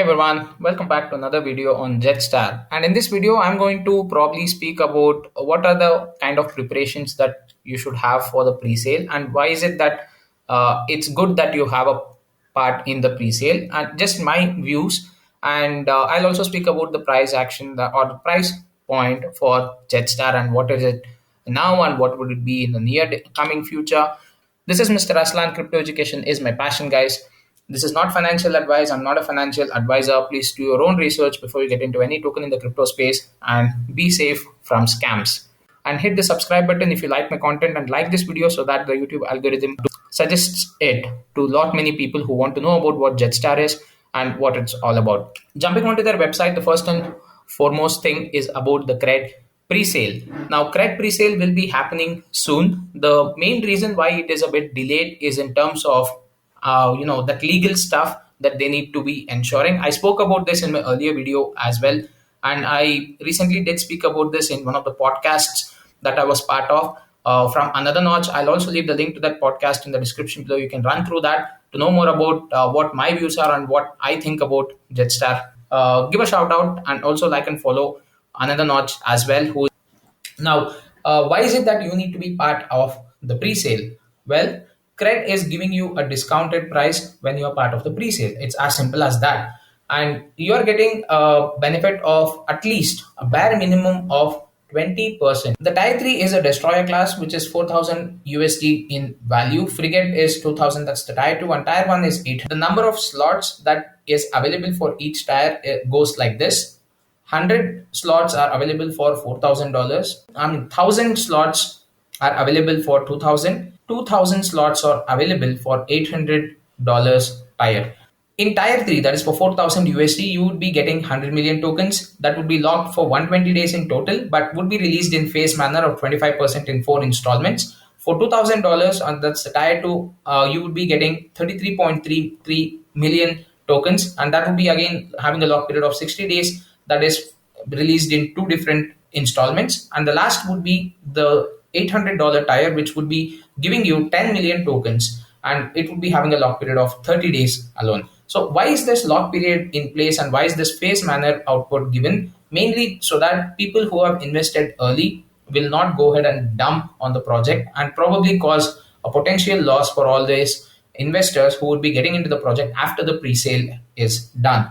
everyone, welcome back to another video on JEDSTAR. And in this video, I'm going to probably speak about what are the kind of preparations that you should have for the pre-sale and why is it that it's good that you have a part in the pre-sale and just my views. And I'll also speak about the price action or the price point for JEDSTAR and what is it now and what would it be in the near coming future. This is Mr. Aslan. Crypto education is my passion, guys. This is not financial advice. I'm not a financial advisor. Please do your own research before you get into any token in the crypto space and be safe from scams. And hit the subscribe button if you like my content and like this video so that the YouTube algorithm suggests it to a lot many people who want to know about what JEDSTAR is and what it's all about. Jumping onto their website, the first and foremost thing is about the KRED pre-sale. Now, KRED pre-sale will be happening soon. The main reason why it is a bit delayed is in terms of that legal stuff that they need to be ensuring. I spoke about this in my earlier video as well, and I recently did speak about this in one of the podcasts that I was part of from Another Notch. I'll also leave the link to that podcast in the description below. You can run through that to know more about what my views are and what I think about JEDSTAR. Give a shout out and also like and follow Another Notch as well. Now, why is it that you need to be part of the pre-sale? Well, KRED is giving you a discounted price when you are part of the pre-sale. It's as simple as that. And you are getting a benefit of at least a bare minimum of 20%. The Tier 3 is a destroyer class, which is 4,000 USD in value. Frigate is 2,000, that's the Tier 2, and Tier 1 is 800. The number of slots that is available for each tier goes like this. 100 slots are available for $4,000. 1,000 slots are available for 2,000. 2,000 slots are available for $800 tier. In Tier 3, that is for 4,000 USD, you would be getting 100 million tokens that would be locked for 120 days in total, but would be released in phase manner of 25% in 4 installments. For $2,000, and that's the Tier 2, you would be getting 33.33 million tokens, and that would be again having a lock period of 60 days that is released in 2 different installments. And the last would be the $800 tier, which would be giving you 10 million tokens, and it would be having a lock period of 30 days alone. So why is this lock period in place and why is this phase manner output given? Mainly so that people who have invested early will not go ahead and dump on the project and probably cause a potential loss for all these investors who would be getting into the project after the pre-sale is done.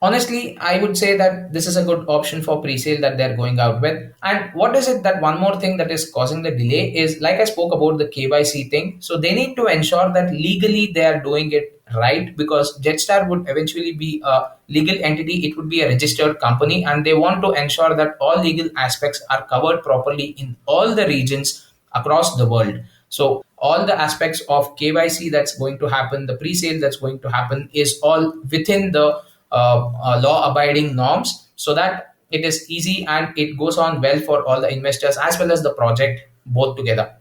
Honestly, I would say that this is a good option for pre-sale that they're going out with. And what is it that one more thing that is causing the delay is, like I spoke about the KYC thing. So they need to ensure that legally they are doing it right, because JEDSTAR would eventually be a legal entity. It would be a registered company, and they want to ensure that all legal aspects are covered properly in all the regions across the world. So all the aspects of KYC that's going to happen, the pre-sale that's going to happen, is all within the law-abiding norms, so that it is easy and it goes on well for all the investors as well as the project both together.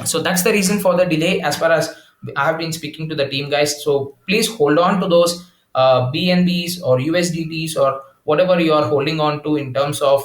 So that's the reason for the delay as far as I have been speaking to the team, guys. So please hold on to those BNBs or USDTs or whatever you are holding on to in terms of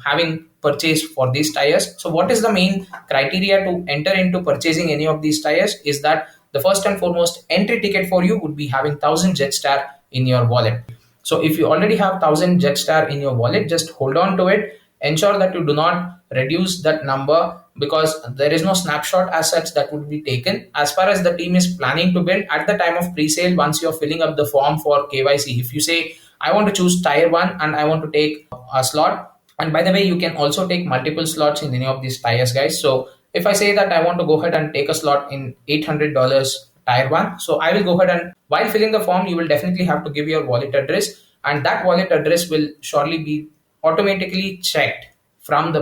having purchased for these tires. So what is the main criteria to enter into purchasing any of these tires is that the first and foremost entry ticket for you would be having 1,000 JEDSTAR in your wallet. So if you already have 1,000 JEDSTAR in your wallet, just hold on to it. Ensure that you do not reduce that number, because there is no snapshot as such that would be taken. As far as the team is planning to build at the time of pre-sale, once you're filling up the form for KYC, if you say, I want to choose Tier 1 and I want to take a slot, and by the way, you can also take multiple slots in any of these tires, guys. So if I say that I want to go ahead and take a slot in $800 Tier 1, so I will go ahead and while filling the form, you will definitely have to give your wallet address, and that wallet address will surely be automatically checked from the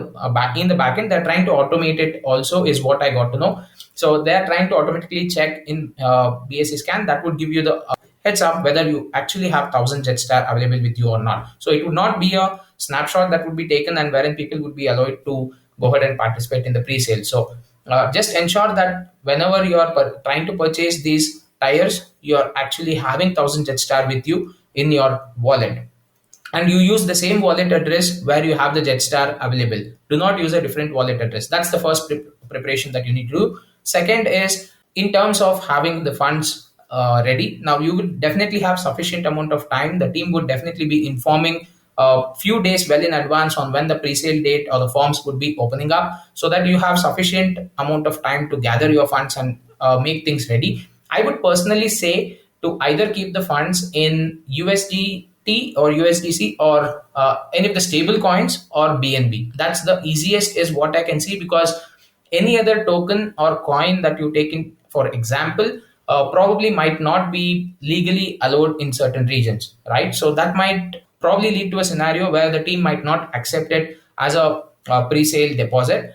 in the backend. They're trying to automate it also, is what I got to know. So they're trying to automatically check in BSC scan. That would give you the heads up whether you actually have 1,000 JEDSTAR available with you or not. So it would not be a snapshot that would be taken and wherein people would be allowed to go ahead and participate in the pre-sale. So just ensure that whenever you are trying to purchase these tires, you are actually having 1,000 JEDSTAR with you in your wallet, and you use the same wallet address where you have the JEDSTAR available. Do not use a different wallet address. That's the first preparation that you need to do. Second is, in terms of having the funds ready. Now you will definitely have sufficient amount of time. The team would definitely be informing a few days well in advance on when the pre-sale date or the forms would be opening up, so that you have sufficient amount of time to gather your funds and make things ready. I would personally say to either keep the funds in USDT or USDC or any of the stable coins or BNB. That's the easiest is what I can see, because any other token or coin that you take in, for example, probably might not be legally allowed in certain regions, right? So that might probably lead to a scenario where the team might not accept it as a pre-sale deposit.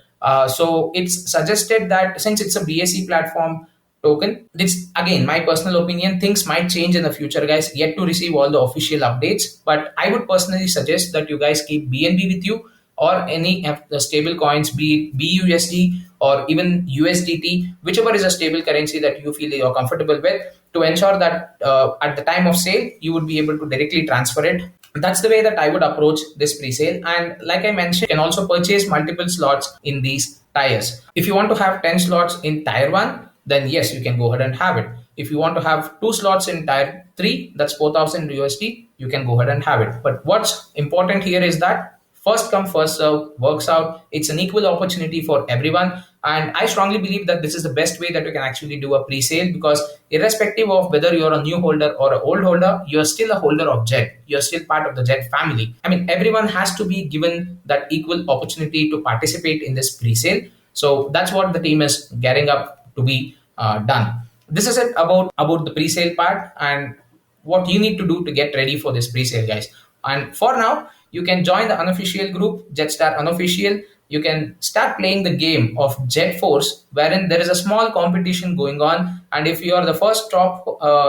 So it's suggested that since it's a BSC platform token, this again my personal opinion, things might change in the future, guys. Yet to receive all the official updates, but I would personally suggest that you guys keep BNB with you, or any of the stable coins, be it BUSD or even USDT, whichever is a stable currency that you feel you're comfortable with, to ensure that at the time of sale, you would be able to directly transfer it. That's the way that I would approach this pre-sale. And like I mentioned, you can also purchase multiple slots in these tiers. If you want to have 10 slots in tier 1, then yes, you can go ahead and have it. If you want to have 2 slots in tier 3, that's 4,000 USD, you can go ahead and have it. But what's important here is that first come first serve works out. It's an equal opportunity for everyone, and I strongly believe that this is the best way that you can actually do a pre-sale, because irrespective of whether you're a new holder or an old holder, you're still a holder of jet, you're still part of the jet family. I mean, everyone has to be given that equal opportunity to participate in this pre-sale. So that's what the team is gearing up to be done. This is it about the pre-sale part and what you need to do to get ready for this pre-sale, guys. And for now, you can join the unofficial group, JEDSTAR Unofficial. You can start playing the game of Jet Force, wherein there is a small competition going on. And if you are the first top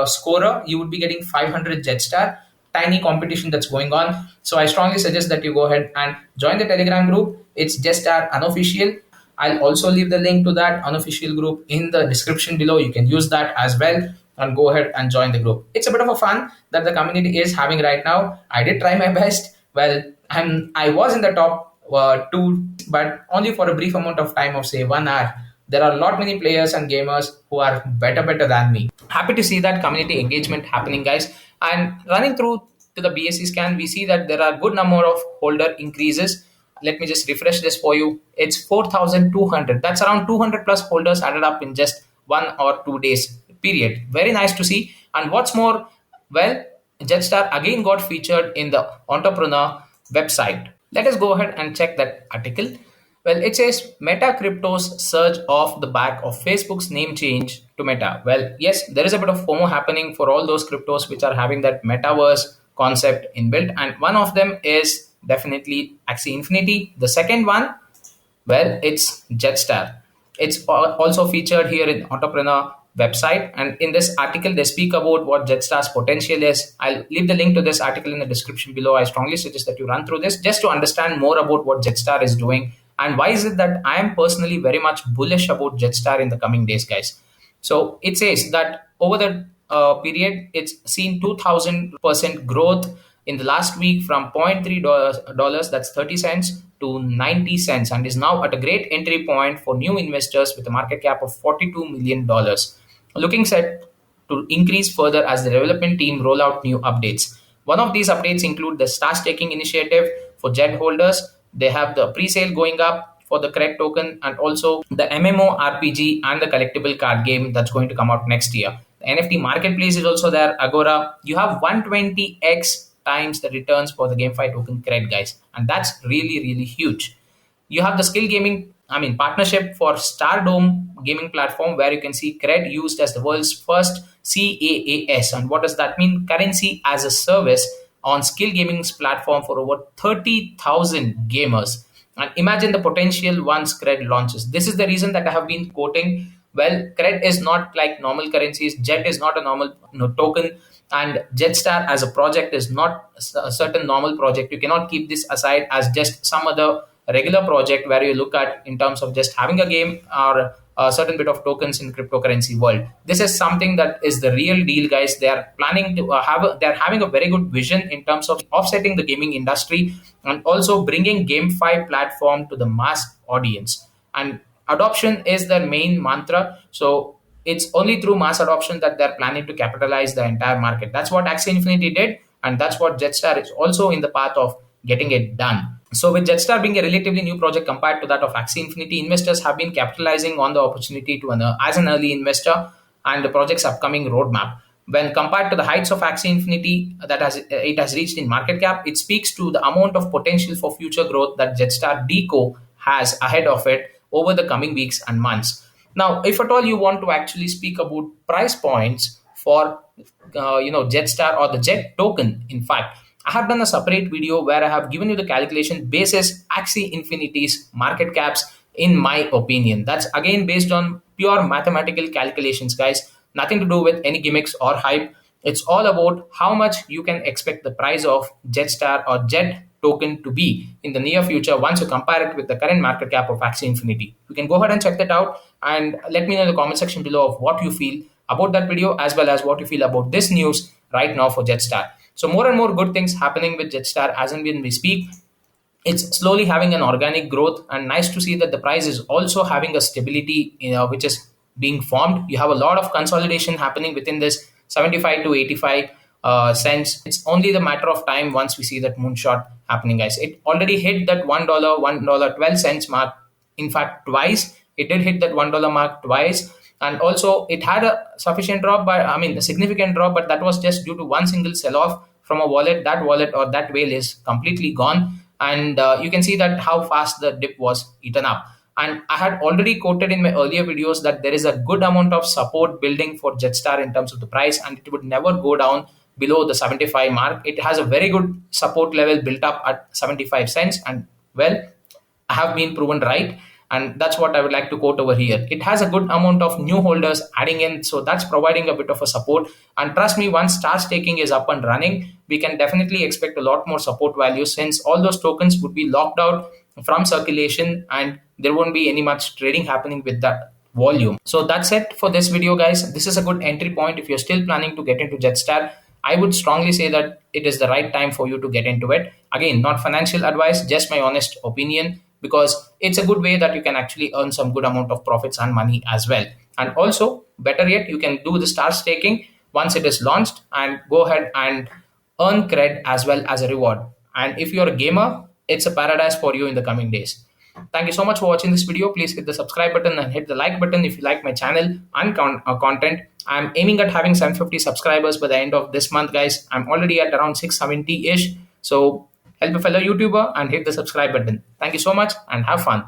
scorer, you would be getting 500 JEDSTAR. Tiny competition that's going on. So I strongly suggest that you go ahead and join the Telegram group. It's JEDSTAR Unofficial. I'll also leave the link to that unofficial group in the description below. You can use that as well and go ahead and join the group. It's a bit of a fun that the community is having right now. I did try my best. Well, I was in the top 2, but only for a brief amount of time of say 1 hour. There are a lot many players and gamers who are better than me. Happy to see that community engagement happening, guys. And running through to the BSC scan, we see that there are good number of holder increases. Let me just refresh this for you. It's 4,200. That's around 200 plus holders added up in just 1 or 2 days period. Very nice to see. And what's more, well, JEDSTAR again got featured in the entrepreneur website. Let us go ahead and check that article. Well, it says Meta cryptos surge off the back of Facebook's name change to Meta. Well, yes, there is a bit of FOMO happening for all those cryptos which are having that metaverse concept inbuilt, and one of them is definitely Axie Infinity. The second one, well, it's JEDSTAR. It's also featured here in Entrepreneur website, and in this article they speak about what JEDSTAR's potential is. I'll leave the link to this article in the description below. I strongly suggest that you run through this just to understand more about what JEDSTAR is doing and why is it that I am personally very much bullish about JEDSTAR in the coming days, guys. So it says that over the period, it's seen 2,000% growth in the last week from $0.3, that's 30 cents, to 90 cents, and is now at a great entry point for new investors with a market cap of $42 million. Looking set to increase further as the development team roll out new updates. One of these updates include the star staking initiative for JED holders. They have the pre-sale going up for the KRED token, and also the MMO RPG and the collectible card game that's going to come out next year. The NFT marketplace is also there, Agora. You have 120x times the returns for the GameFi token KRED, guys, and that's really huge. You have the skill gaming, partnership for Stardome gaming platform, where you can see KRED used as the world's first CAAS. And what does that mean? Currency as a service on skill gaming's platform for over 30,000 gamers. And imagine the potential once KRED launches. This is the reason that I have been quoting. Well, KRED is not like normal currencies. JET is not a normal token, and JEDSTAR as a project is not a certain normal project. You cannot keep this aside as just some other regular project where you look at in terms of just having a game or a certain bit of tokens in cryptocurrency world. This is something that is the real deal, guys. They are planning to they're having a very good vision in terms of offsetting the gaming industry and also bringing GameFi platform to the mass audience. And adoption is their main mantra. So it's only through mass adoption that they're planning to capitalize the entire market. That's what Axie Infinity did, and that's what Jetstar is also in the path of getting it done. So, with Jetstar being a relatively new project compared to that of Axie Infinity, investors have been capitalizing on the opportunity to as an early investor and the project's upcoming roadmap. When compared to the heights of Axie Infinity that has it has reached in market cap, it speaks to the amount of potential for future growth that Jetstar Deco has ahead of it over the coming weeks and months. Now, if at all you want to actually speak about price points for Jetstar or the Jet token, in fact, I have done a separate video where I have given you the calculation basis Axie Infinity's market caps in my opinion. That's again based on pure mathematical calculations, guys. Nothing to do with any gimmicks or hype. It's all about how much you can expect the price of Jetstar or Jet token to be in the near future once you compare it with the current market cap of Axie Infinity. You can go ahead and check that out and let me know in the comment section below of what you feel about that video as well as what you feel about this news right now for Jetstar. So more and more good things happening with Jetstar as and when we speak. It's slowly having an organic growth, and nice to see that the price is also having a stability, which is being formed. You have a lot of consolidation happening within this 75 to 85 cents. It's only the matter of time once we see that moonshot happening, guys. It already hit that $1.12 mark. In fact, twice it did hit that $1 mark twice, and also it had a sufficient drop, but I mean a significant drop, but that was just due to one single sell-off from a wallet. That wallet or that whale is completely gone, and you can see that how fast the dip was eaten up. And I had already quoted in my earlier videos that there is a good amount of support building for Jetstar in terms of the price, and it would never go down below the 75 mark. It has a very good support level built up at 75 cents, and well, I have been proven right. And that's what I would like to quote over here. It has a good amount of new holders adding in, so that's providing a bit of a support. And trust me, once star staking is up and running, we can definitely expect a lot more support value since all those tokens would be locked out from circulation and there won't be any much trading happening with that volume. So that's it for this video, guys. This is a good entry point if you're still planning to get into Jetstar. I would strongly say that it is the right time for you to get into it. Again, not financial advice, just my honest opinion, because it's a good way that you can actually earn some good amount of profits and money as well. And also, better yet, you can do the star staking once it is launched and go ahead and earn KRED as well as a reward. And if you're a gamer, it's a paradise for you in the coming days. Thank you so much for watching this video. Please hit the subscribe button and hit the like button if you like my channel and content. I'm aiming at having 750 subscribers by the end of this month, guys. I'm already at around 670-ish. So help a fellow YouTuber and hit the subscribe button. Thank you so much and have fun.